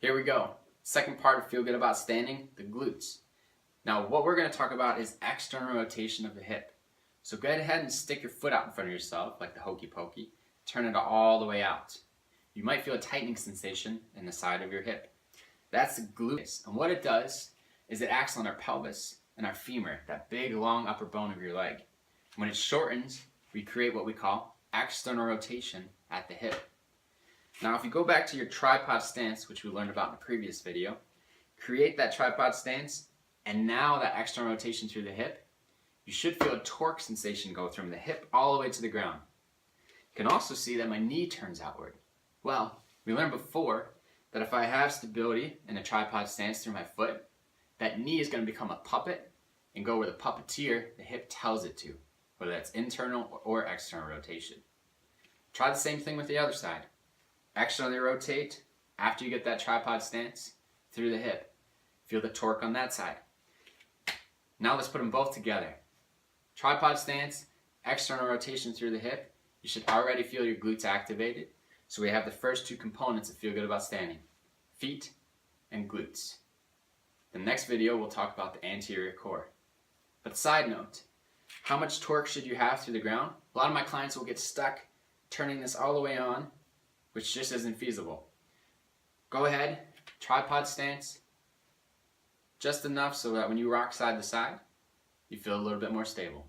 Here we go. Second part of Feel Good About Standing, the glutes. Now what we're going to talk about is external rotation of the hip. So go ahead and stick your foot out in front of yourself like the hokey pokey. Turn it all the way out. You might feel a tightening sensation in the side of your hip. That's the glutes. And what it does is it acts on our pelvis and our femur, that big long upper bone of your leg. When it shortens, we create what we call external rotation at the hip. Now if you go back to your tripod stance, which we learned about in the previous video, create that tripod stance, and now that external rotation through the hip, you should feel a torque sensation go from the hip all the way to the ground. You can also see that my knee turns outward. Well, we learned before that if I have stability in a tripod stance through my foot, that knee is going to become a puppet and go where the puppeteer, the hip, tells it to, whether that's internal or external rotation. Try the same thing with the other side. Externally rotate after you get that tripod stance through the hip. Feel the torque on that side. Now let's put them both together. Tripod stance, external rotation through the hip. You should already feel your glutes activated. So we have the first two components of Feel Good About Standing, feet and glutes. The next video we'll talk about the anterior core. But side note, how much torque should you have through the ground? A lot of my clients will get stuck turning this all the way on, which just isn't feasible. Go ahead, tripod stance, just enough so that when you rock side to side, you feel a little bit more stable.